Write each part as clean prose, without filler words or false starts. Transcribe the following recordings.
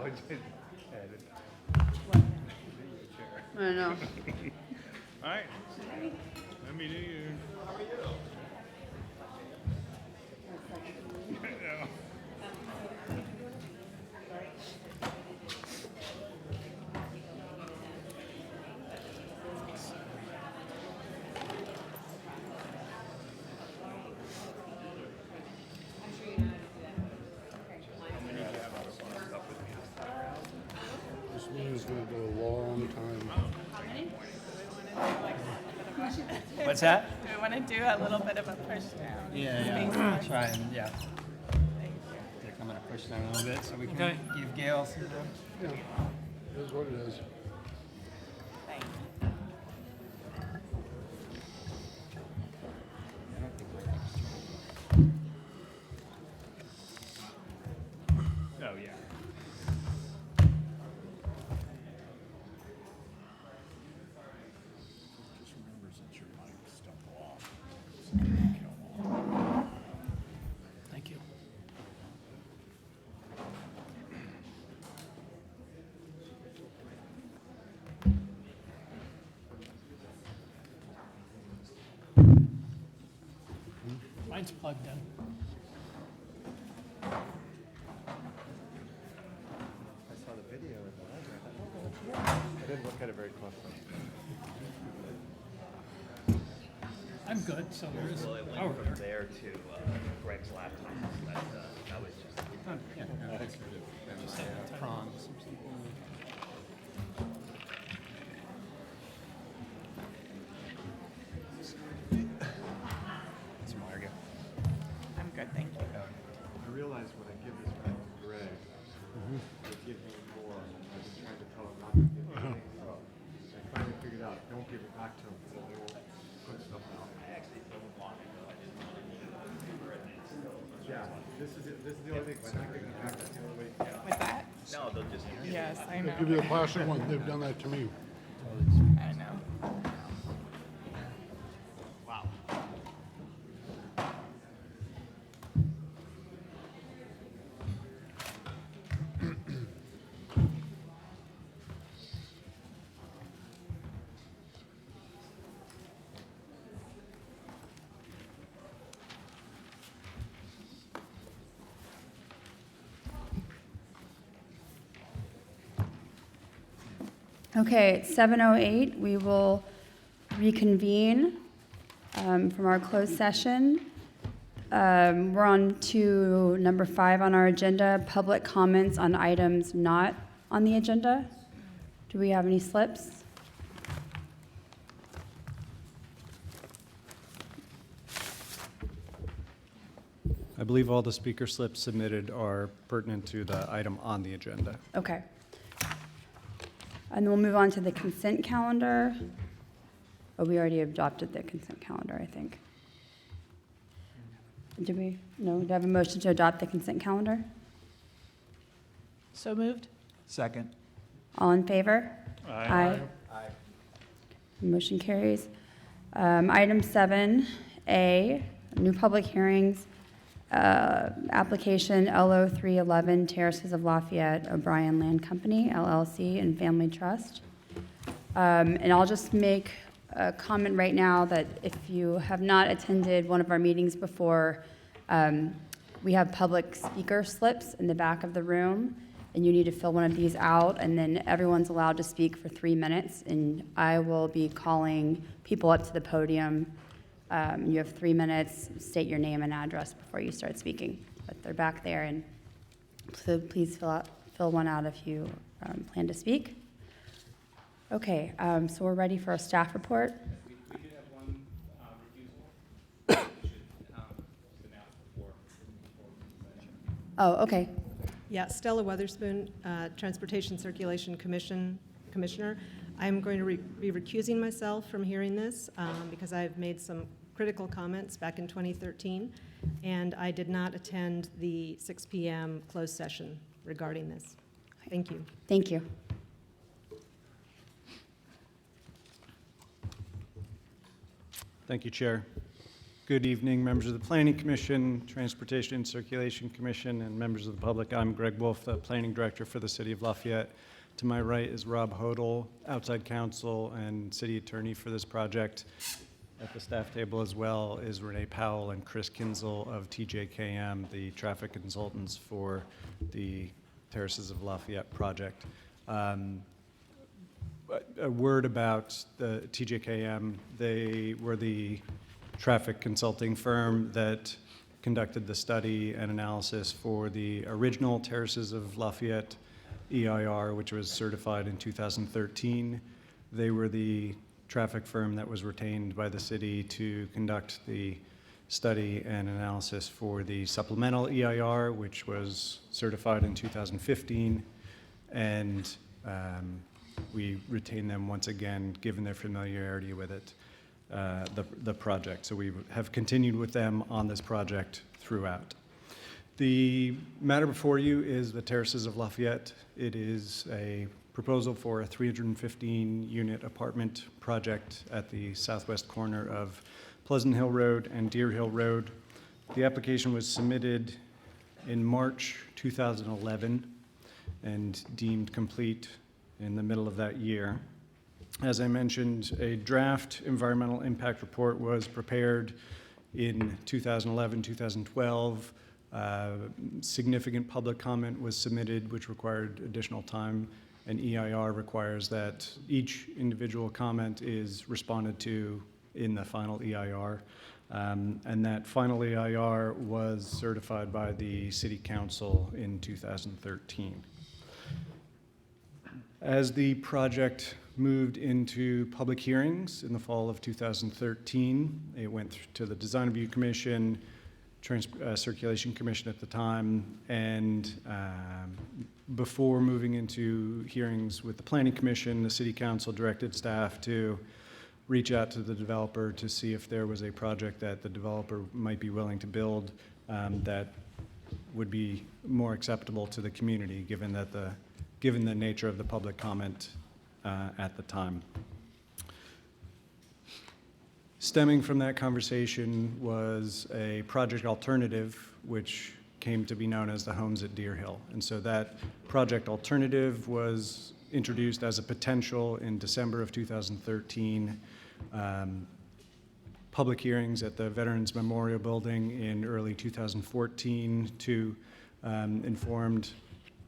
I don't know. All right. Let me do you. How are you? This meeting is going to go a long time. What's that? Do we want to do a little bit of a push down? Yeah. Try and, yeah. I'm going to push down a little bit so we can give Gail some time. Yeah, it is what it is. Thank you. Oh, yeah. Just remember, since your mic stuck off. Thank you. Mine's plugged in. I saw the video in the library. I thought, oh, that's weird. I didn't look at it very closely. I'm good, so there is Well, it went power from there. there to Greg's laptop. That was just. Yeah, just had prawns or something. It's Margaret. I'm good, thank you. I realized when I give this back to Greg, they give me more. I've been trying to tell him not to give me anything. So I finally figured out, don't give it back to him because then they won't put stuff out. I actually filmed long ago. I didn't want to do it. Yeah, this is it. This is the only thing. By not giving it back, that's the only way. With that? No, they'll just. Yes, I They'll give you know. the plastic one. They've done that to me. I know. Wow. Okay, it's 7:08. We will reconvene from our closed session. We're on to number 5 on our agenda, public comments on items not on the agenda. Do we have any slips? I believe all the speaker slips submitted are pertinent to the item on the agenda. Okay. And then we'll move on to the consent calendar. Oh, we already adopted the consent calendar, I think. Did we? No, do I have a motion to adopt the consent calendar? So moved? Second. All in favor? Aye. Aye. Motion carries. Item 7A, new public hearings, application LO 311 Terraces of Lafayette O'Brien Land Company, LLC, and Family Trust. And I'll just make a comment right now that if you have not attended one of our meetings before, we have public speaker slips in the back of the room, and you need to fill one of these out, and then everyone's allowed to speak for 3 minutes, and I will be calling people up to the podium. You have 3 minutes, state your name and address before you start speaking, but they're back there, and so please fill one out if you plan to speak. Okay, so we're ready for a staff report. We did have one refusal. We should announce before. Oh, okay. Yeah, Stella Weatherspoon, Transportation Circulation Commissioner. I'm going to be recusing myself from hearing this because I've made some critical comments back in 2013, and I did not attend the 6 p.m. closed session regarding this. Thank you. Thank you. Thank you, Chair. Good evening, members of the Planning Commission, Transportation and Circulation Commission, and members of the public. I'm Greg Wolf, the Planning Director for the City of Lafayette. To my right is Rob Hodel, outside counsel and city attorney for this project. At the staff table as well is Renee Powell and Chris Kinzel of TJKM, the traffic consultants for the Terraces of Lafayette project. A word about the TJKM. They were the traffic consulting firm that conducted the study and analysis for the original Terraces of Lafayette EIR, which was certified in 2013. They were the traffic firm that was retained by the city to conduct the study and analysis for the supplemental EIR, which was certified in 2015. And we retain them once again, given their familiarity with it. The project. So we have continued with them on this project throughout. The matter before you is the Terraces of Lafayette. It is a proposal for a 315-unit apartment project at the southwest corner of Pleasant Hill Road and Deer Hill Road. The application was submitted in March 2011 and deemed complete in the middle of that year. As I mentioned, a draft environmental impact report was prepared in 2011, 2012. Significant public comment was submitted, which required additional time. An EIR requires that each individual comment is responded to in the final EIR. And that final EIR was certified by the City Council in 2013. As the project moved into public hearings in the fall of 2013, it went to the Design Review Commission, Circulation Commission at the time, and before moving into hearings with the Planning Commission, the City Council directed staff to reach out to the developer to see if there was a project that the developer might be willing to build that would be more acceptable to the community, given the nature of the public comment at the time. Stemming from that conversation was a project alternative, which came to be known as the Homes at Deer Hill. And so that project alternative was introduced as a potential in December of 2013. Public hearings at the Veterans Memorial Building in early 2014 informed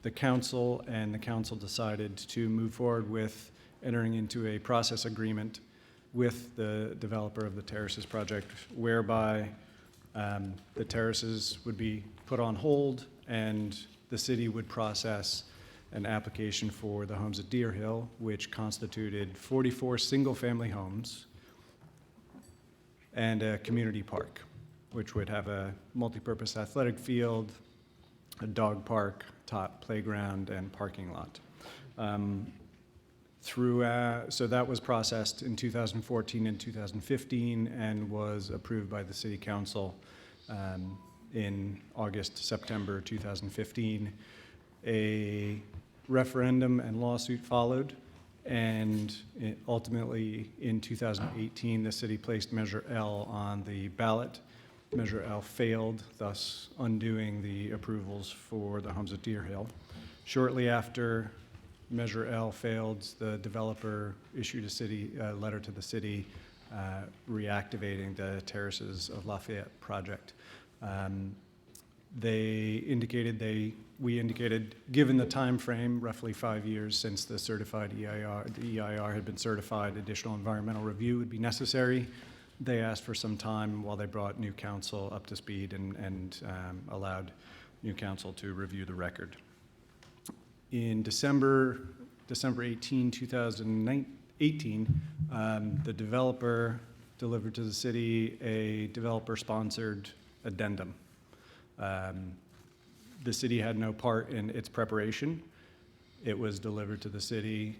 the council, and the council decided to move forward with entering into a process agreement with the developer of the Terraces project, whereby the terraces would be put on hold and the city would process an application for the Homes at Deer Hill, which constituted 44 single-family homes and a community park, which would have a multi-purpose athletic field, a dog park, top playground, and parking lot. So that was processed in 2014 and 2015 and was approved by the City Council in August, September 2015. A referendum and lawsuit followed, and ultimately in 2018, the city placed Measure L on the ballot. Measure L failed, thus undoing the approvals for the Homes at Deer Hill. Shortly after Measure L failed, the developer issued a letter to the city reactivating the Terraces of Lafayette project. We indicated, given the time frame, roughly 5 years since the certified EIR, the EIR had been certified, additional environmental review would be necessary. They asked for some time while they brought new council up to speed and allowed new council to review the record. In December 18, 2018, the developer delivered to the city a developer-sponsored addendum. The city had no part in its preparation. It was delivered to the city.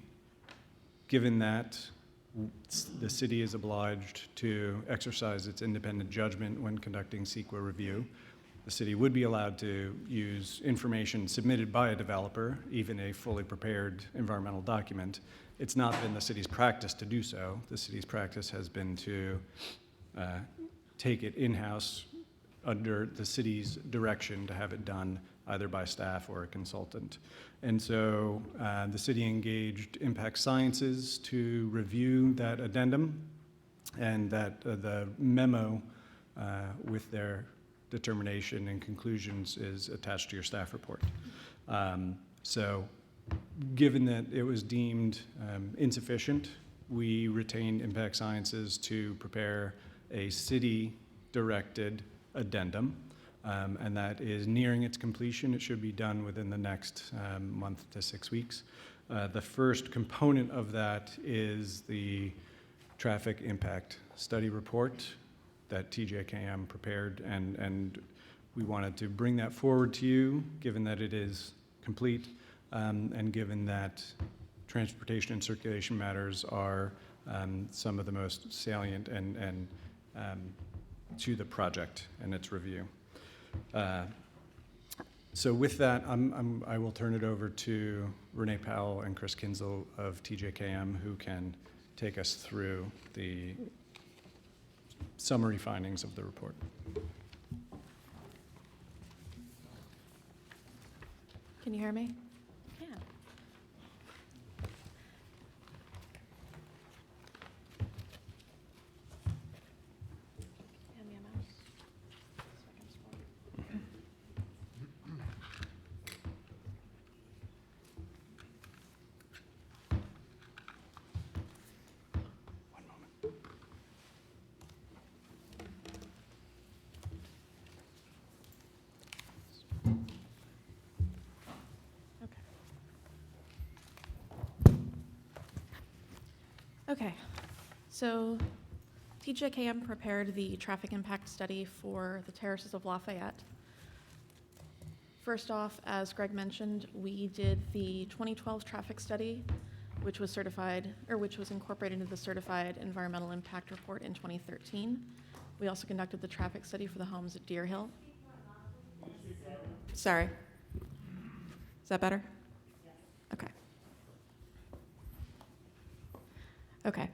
Given that, the city is obliged to exercise its independent judgment when conducting CEQA review. The city would be allowed to use information submitted by a developer, even a fully prepared environmental document. It's not been the city's practice to do so. The city's practice has been to take it in-house under the city's direction to have it done either by staff or a consultant. And so the city engaged Impact Sciences to review that addendum, and that the memo with their determination and conclusions is attached to your staff report. So given that it was deemed insufficient, we retained Impact Sciences to prepare a city-directed addendum, and that is nearing its completion. It should be done within the next month to 6 weeks. The first component of that is the traffic impact study report that TJKM prepared, and we wanted to bring that forward to you, given that it is complete, and given that transportation and circulation matters are some of the most salient and to the project and its review. So with that, I will turn it over to Renee Powell and Chris Kinzel of TJKM, who can take us through the summary findings of the report. Can you hear me? Yeah. Hand me a mouse so I can scroll. One moment. Okay, so TJKM prepared the traffic impact study for the Terraces of Lafayette. First off, as Greg mentioned, we did the 2012 traffic study, which was certified, or which was incorporated into the certified environmental impact report in 2013. We also conducted the traffic study for the homes at Deer Hill. Sorry. Is that better? Okay. Okay.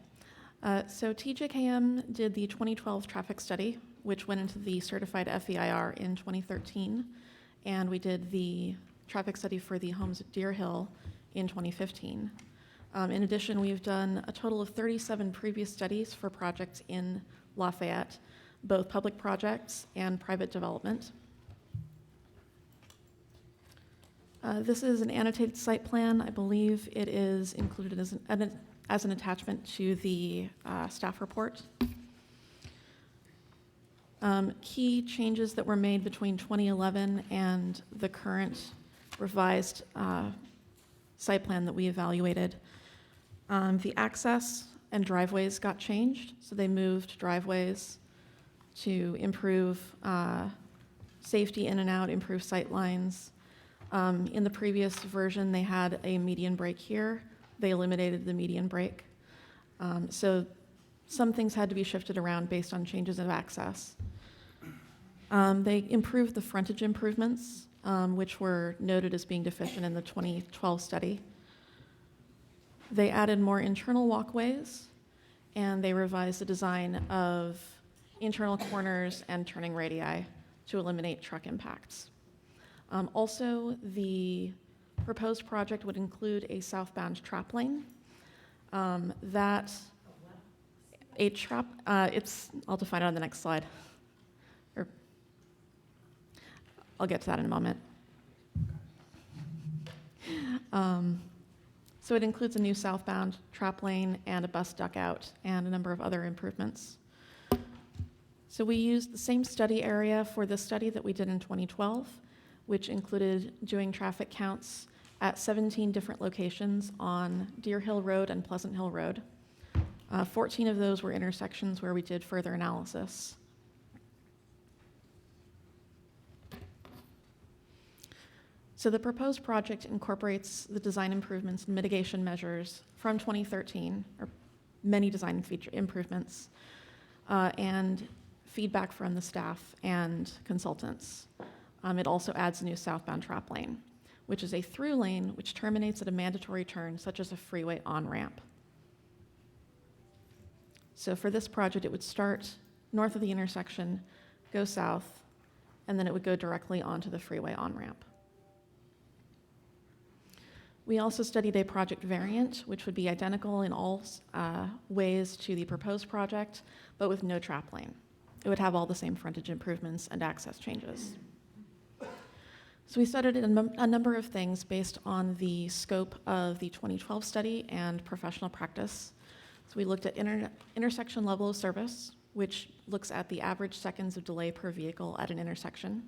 So TJKM did the 2012 traffic study, which went into the certified FEIR in 2013, and we did the traffic study for the homes at Deer Hill in 2015. In addition, we've done a total of 37 previous studies for projects in Lafayette, both public projects and private development. This is an annotated site plan. I believe it is included as an attachment to the staff report. Key changes that were made between 2011 and the current revised site plan that we evaluated. The access and driveways got changed, so they moved driveways to improve safety in and out, improve sight lines. In the previous version, they had a median break here. They eliminated the median break. So some things had to be shifted around based on changes of access. They improved the frontage improvements, which were noted as being deficient in the 2012 study. They added more internal walkways, and they revised the design of internal corners and turning radii to eliminate truck impacts. Also, the proposed project would include a southbound trap lane. I'll define it on the next slide. I'll get to that in a moment. So it includes a new southbound trap lane and a bus duckout and a number of other improvements. So we used the same study area for the study that we did in 2012, which included doing traffic counts at 17 different locations on Deer Hill Road and Pleasant Hill Road. 14 of those were intersections where we did further analysis. So the proposed project incorporates the design improvements and mitigation measures from 2013, or many design feature improvements, and feedback from the staff and consultants. It also adds a new southbound trap lane, which is a through lane which terminates at a mandatory turn, such as a freeway on-ramp. So for this project, it would start north of the intersection, go south, and then it would go directly onto the freeway on-ramp. We also studied a project variant, which would be identical in all ways to the proposed project, but with no trap lane. It would have all the same frontage improvements and access changes. So we studied a number of things based on the scope of the 2012 study and professional practice. So we looked at intersection level of service, which looks at the average seconds of delay per vehicle at an intersection.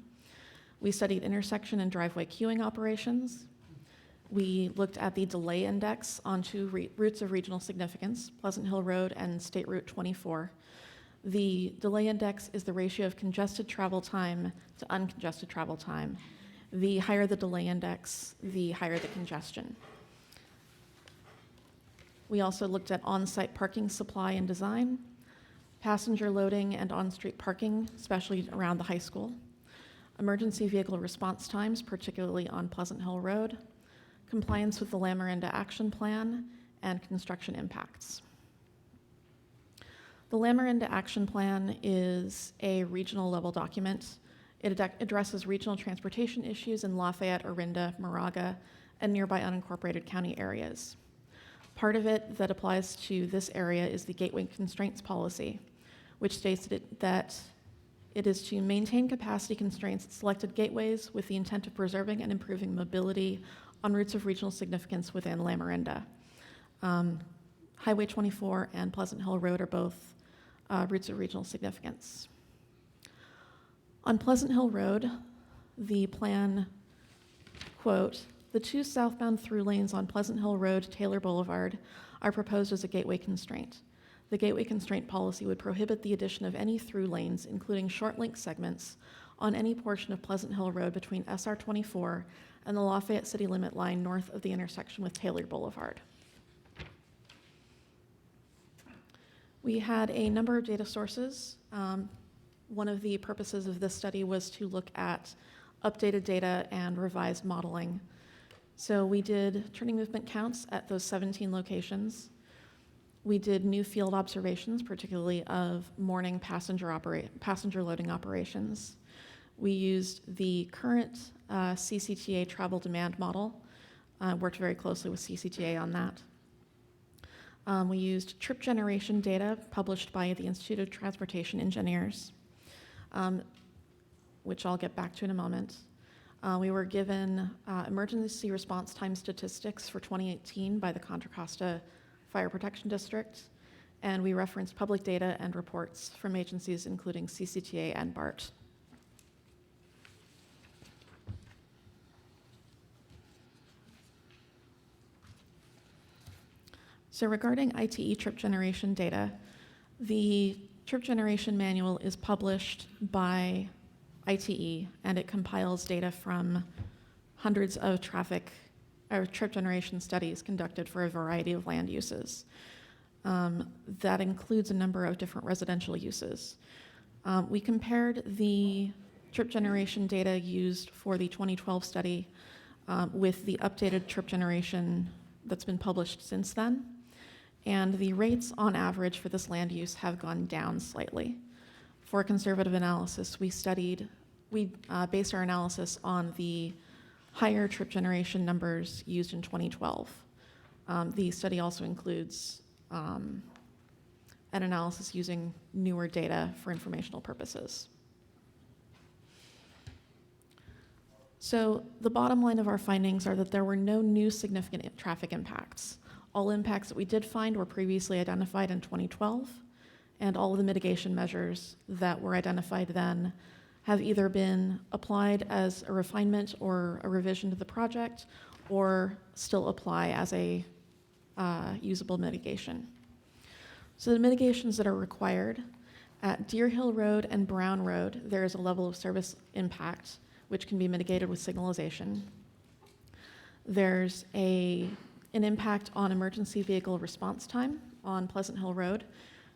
We studied intersection and driveway queuing operations. We looked at the delay index on two routes of regional significance, Pleasant Hill Road and State Route 24. The delay index is the ratio of congested travel time to uncongested travel time. The higher the delay index, the higher the congestion. We also looked at on-site parking supply and design, passenger loading and on-street parking, especially around the high school, emergency vehicle response times, particularly on Pleasant Hill Road, compliance with the Lamarinda Action Plan, and construction impacts. The Lamarinda Action Plan is a regional level document. It addresses regional transportation issues in Lafayette, Orinda, Moraga, and nearby unincorporated county areas. Part of it that applies to this area is the Gateway Constraints Policy, which states that it is to maintain capacity constraints at selected gateways with the intent of preserving and improving mobility on routes of regional significance within Lamarinda. Highway 24 and Pleasant Hill Road are both routes of regional significance. On Pleasant Hill Road, the plan, quote, "The two southbound through lanes on Pleasant Hill Road, Taylor Boulevard are proposed as a gateway constraint. The gateway constraint policy would prohibit the addition of any through lanes, including short link segments, on any portion of Pleasant Hill Road between SR 24 and the Lafayette city limit line north of the intersection with Taylor Boulevard." We had a number of data sources. One of the purposes of this study was to look at updated data and revised modeling. So we did turning movement counts at those 17 locations. We did new field observations, particularly of morning passenger loading operations. We used the current CCTA travel demand model, worked very closely with CCTA on that. We used trip generation data published by the Institute of Transportation Engineers, which I'll get back to in a moment. We were given emergency response time statistics for 2018 by the Contra Costa Fire Protection District, and we referenced public data and reports from agencies including CCTA and BART. So regarding ITE trip generation data, the trip generation manual is published by ITE, and it compiles data from hundreds of trip generation studies conducted for a variety of land uses. That includes a number of different residential uses. We compared the trip generation data used for the 2012 study with the updated trip generation that's been published since then. And the rates on average for this land use have gone down slightly. For conservative analysis, we based our analysis on the higher trip generation numbers used in 2012. The study also includes an analysis using newer data for informational purposes. So the bottom line of our findings are that there were no new significant traffic impacts. All impacts that we did find were previously identified in 2012, and all of the mitigation measures that were identified then have either been applied as a refinement or a revision to the project, or still apply as a usable mitigation. So the mitigations that are required, at Deer Hill Road and Brown Road, there is a level of service impact which can be mitigated with signalization. There's an impact on emergency vehicle response time on Pleasant Hill Road,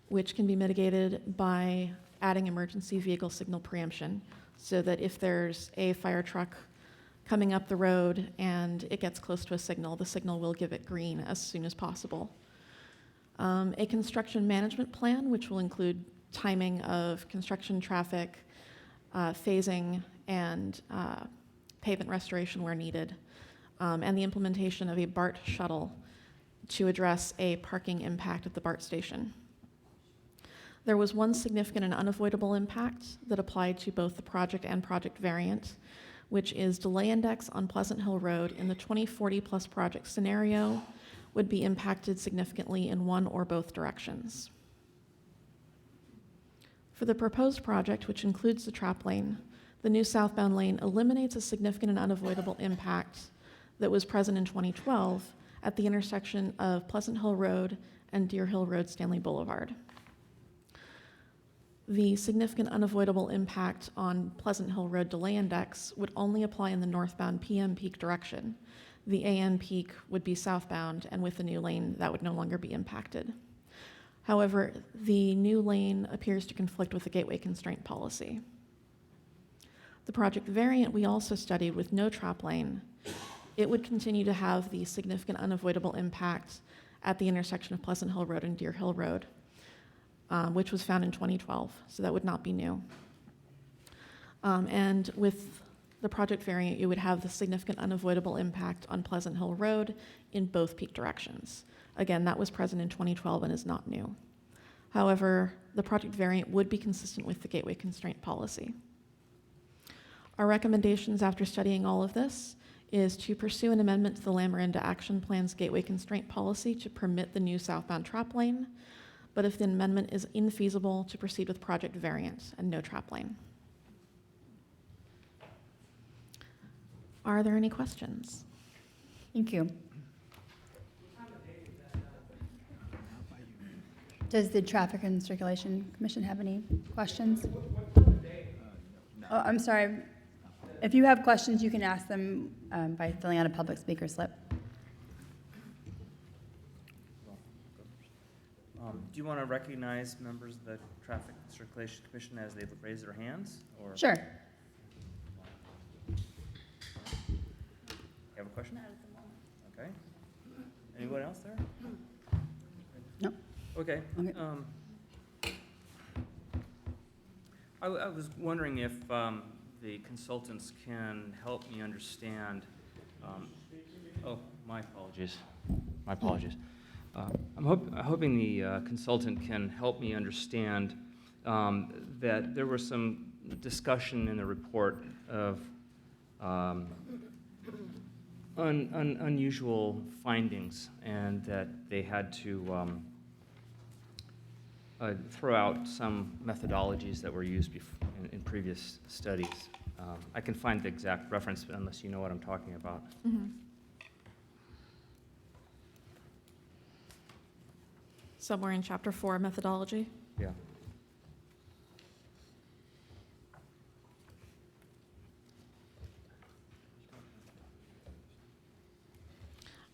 which can be mitigated by adding emergency vehicle signal preemption, so that if there's a fire truck coming up the road and it gets close to a signal, the signal will give it green as soon as possible. A construction management plan, which will include timing of construction traffic, phasing, and pavement restoration where needed, and the implementation of a BART shuttle to address a parking impact at the BART station. There was one significant and unavoidable impact that applied to both the project and project variant, which is delay index on Pleasant Hill Road in the 2040 plus project scenario would be impacted significantly in one or both directions. For the proposed project, which includes the trap lane, the new southbound lane eliminates a significant and unavoidable impact that was present in 2012 at the intersection of Pleasant Hill Road and Deer Hill Road Stanley Boulevard. The significant unavoidable impact on Pleasant Hill Road delay index would only apply in the northbound PM peak direction. The AM peak would be southbound, and with the new lane, that would no longer be impacted. However, the new lane appears to conflict with the gateway constraint policy. The project variant we also studied with no trap lane, it would continue to have the significant unavoidable impact at the intersection of Pleasant Hill Road and Deer Hill Road, which was found in 2012, so that would not be new. And with the project variant, you would have the significant unavoidable impact on Pleasant Hill Road in both peak directions. Again, that was present in 2012 and is not new. However, the project variant would be consistent with the gateway constraint policy. Our recommendations after studying all of this is to pursue an amendment to the Lamarinda Action Plan's gateway constraint policy to permit the new southbound trap lane, but if the amendment is infeasible, to proceed with project variant and no trap lane. Are there any questions? Thank you. Does the Traffic and Circulation Commission have any questions? Oh, I'm sorry. If you have questions, you can ask them by filling out a public speaker slip. Do you want to recognize members of the Traffic and Circulation Commission as they raise their hands? Or Sure. You have a question? Okay. Anyone else there? No. Okay. Okay. I was wondering if the consultants can help me understand. Oh, my apologies. My apologies. I'm hoping the consultant can help me understand that there was some discussion in the report of unusual findings, and that they had to throw out some methodologies that were used in previous studies. I can find the exact reference unless you know what I'm talking about. Mm-hmm. Somewhere in Chapter 4, methodology. Yeah.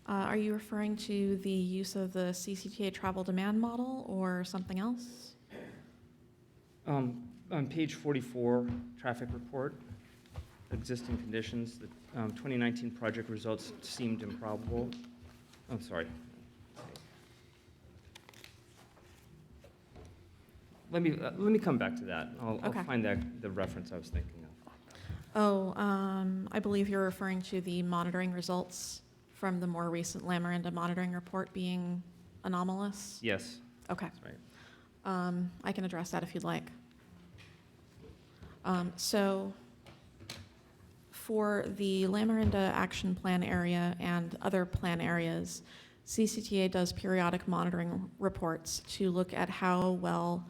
Are you referring to the use of the CCTA travel demand model or something else? On page 44, traffic report, existing conditions, the 2019 project results seemed improbable. I'm sorry. Let me come back to that. I'll find the reference I was thinking of. Oh, I believe you're referring to the monitoring results from the more recent Lamarinda monitoring report being anomalous? Yes. Okay. That's right. I can address that if you'd like. So for the Lamarinda Action Plan area and other plan areas, CCTA does periodic monitoring reports to look at how well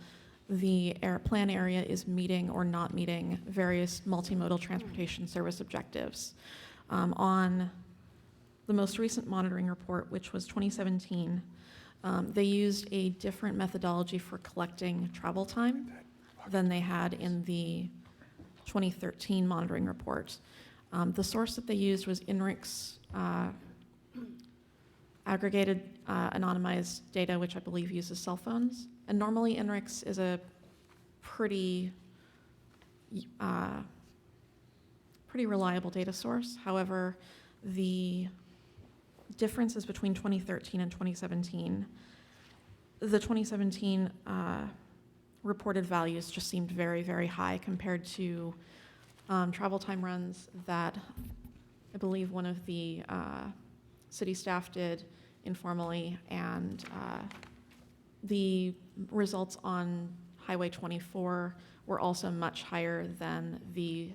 the plan area is meeting or not meeting various multimodal transportation service objectives. On the most recent monitoring report, which was 2017, they used a different methodology for collecting travel time than they had in the 2013 monitoring report. The source that they used was INRIC's aggregated anonymized data, which I believe uses cell phones. And normally INRIC's is a pretty reliable data source. However, the differences between 2013 and 2017, the 2017 reported values just seemed very, very high compared to travel time runs that I believe one of the city staff did informally, and the results on Highway 24 were also much higher than the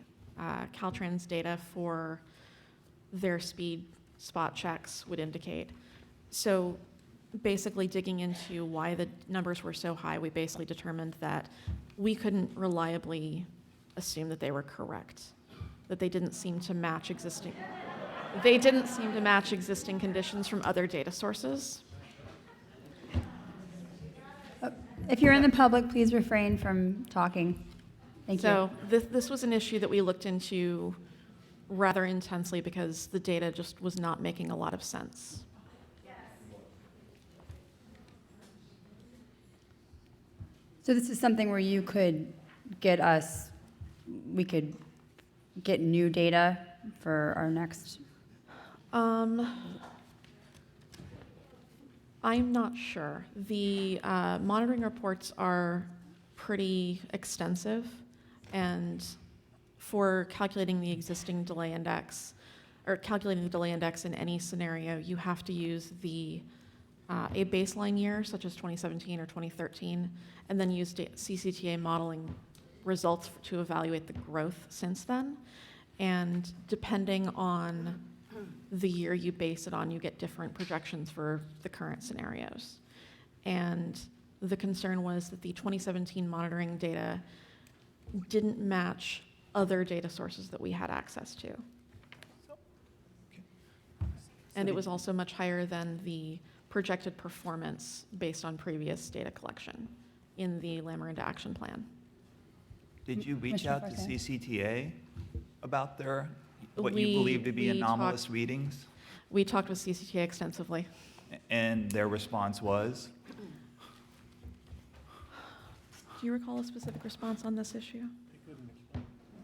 Caltrans data for their speed spot checks would indicate. So basically digging into why the numbers were so high, we basically determined that we couldn't reliably assume that they were correct, that they didn't seem to match existing conditions from other data sources. If you're in the public, please refrain from talking. Thank you. So this was an issue that we looked into rather intensely because the data just was not making a lot of sense. So this is something where you could we could get new data for our next. I'm not sure. The monitoring reports are pretty extensive, and for calculating the existing delay index, or calculating the delay index in any scenario, you have to use a baseline year, such as 2017 or 2013, and then use CCTA modeling results to evaluate the growth since then. And depending on the year you base it on, you get different projections for the current scenarios. And the concern was that the 2017 monitoring data didn't match other data sources that we had access to. And it was also much higher than the projected performance based on previous data collection in the Lamarinda Action Plan. Did you reach Commissioner out to Forte. CCTA about what you We- believe to be we anomalous talked- readings? We talked with CCTA extensively. And their response was? Do you recall a specific response on this issue?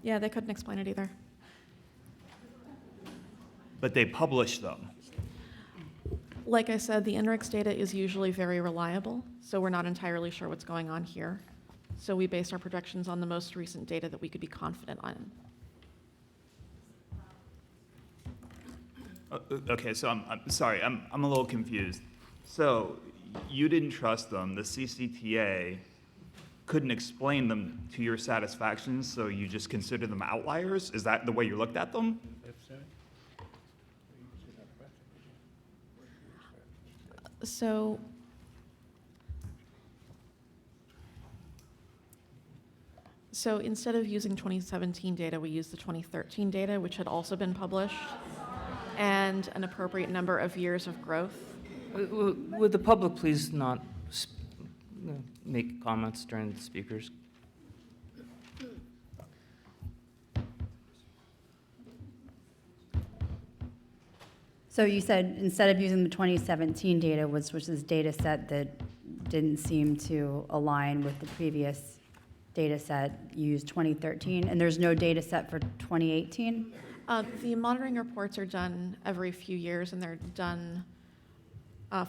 Yeah, they couldn't explain it either. But they published them. Like I said, the NREX data is usually very reliable, so we're not entirely sure what's going on here. So we based our projections on the most recent data that we could be confident on. Okay, so I'm sorry, I'm a little confused. So you didn't trust them, the CCTA couldn't explain them to your satisfaction, so you just consider them outliers? Is that the way you looked at them? So instead of using 2017 data, we used the 2013 data, which had also been published, and an appropriate number of years of growth. Would the public please not make comments during the speakers? So you said instead of using the 2017 data, which was this data set that didn't seem to align with the previous data set, you used 2013, and there's no data set for 2018? The monitoring reports are done every few years, and they're done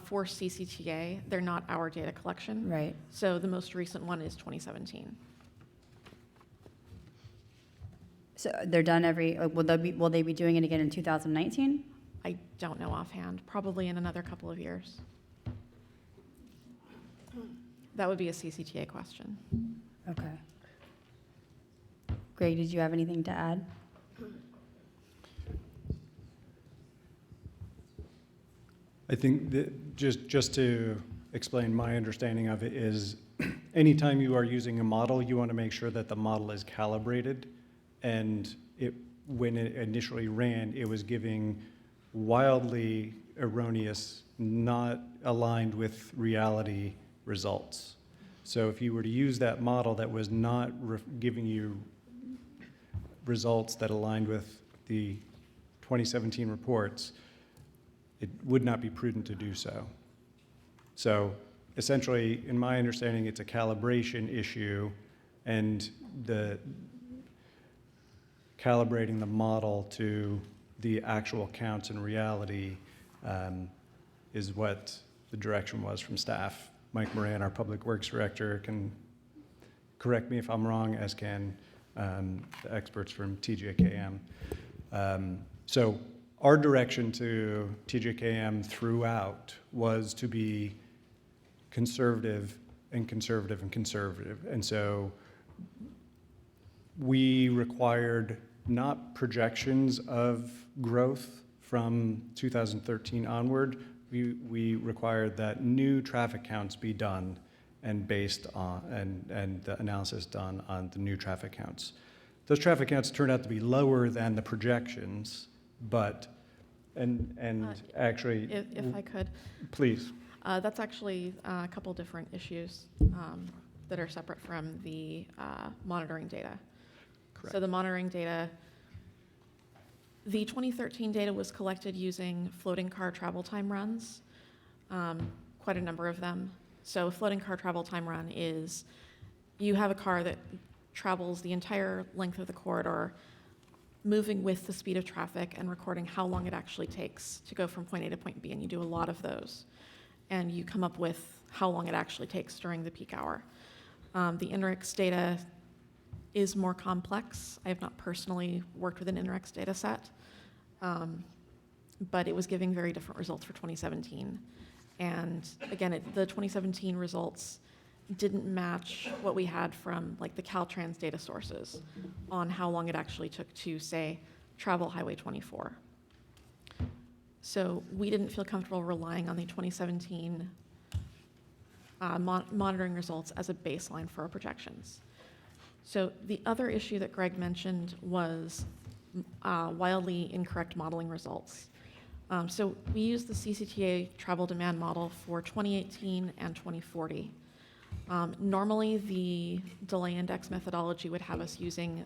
for CCTA. They're not our data collection. Right. So the most recent one is 2017. So they're done will they be doing it again in 2019? I don't know offhand, probably in another couple of years. That would be a CCTA question. Okay. Greg, did you have anything to add? I think that just to explain my understanding of it is anytime you are using a model, you want to make sure that the model is calibrated, and when it initially ran, it was giving wildly erroneous, not aligned with reality results. So if you were to use that model that was not giving you results that aligned with the 2017 reports, it would not be prudent to do so. So essentially, in my understanding, it's a calibration issue, and the calibrating the model to the actual counts in reality is what the direction was from staff. Mike Moran, our Public Works Director, can correct me if I'm wrong, as can the experts from TJKM. So our direction to TJKM throughout was to be conservative and conservative and conservative. And so we required not projections of growth from 2013 onward. We required that new traffic counts be done and based on, and the analysis done on the new traffic counts. Those traffic counts turned out to be lower than the projections, but, actually. If I could. Please. That's actually a couple different issues that are separate from the monitoring data. Correct. So the monitoring data, the 2013 data was collected using floating car travel time runs, quite a number of them. So a floating car travel time run is you have a car that travels the entire length of the corridor, moving with the speed of traffic and recording how long it actually takes to go from point A to point B, and you do a lot of those. And you come up with how long it actually takes during the peak hour. The INRIX data is more complex. I have not personally worked with an INRIX data set, but it was giving very different results for 2017. And again, the 2017 results didn't match what we had from like the Caltrans data sources on how long it actually took to, say, travel Highway 24. So we didn't feel comfortable relying on the 2017 monitoring results as a baseline for our projections. So the other issue that Greg mentioned was wildly incorrect modeling results. So we used the CCTA travel demand model for 2018 and 2040. Normally, the delay index methodology would have us using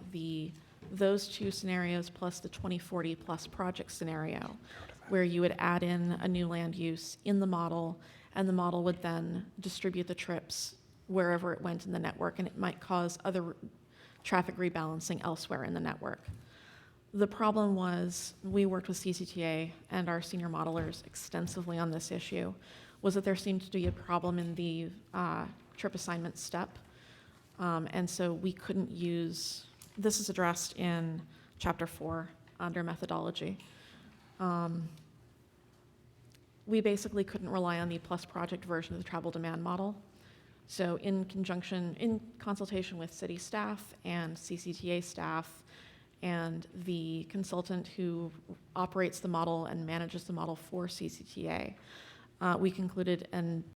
those two scenarios plus the 2040 plus project scenario, where you would add in a new land use in the model, and the model would then distribute the trips wherever it went in the network, and it might cause other traffic rebalancing elsewhere in the network. The problem was, we worked with CCTA and our senior modelers extensively on this issue, was that there seemed to be a problem in the trip assignment step. And so we couldn't use, this is addressed in chapter 4 under methodology. We basically couldn't rely on the plus project version of the travel demand model. So in consultation with city staff and CCTA staff and the consultant who operates the model and manages the model for CCTA, we concluded, and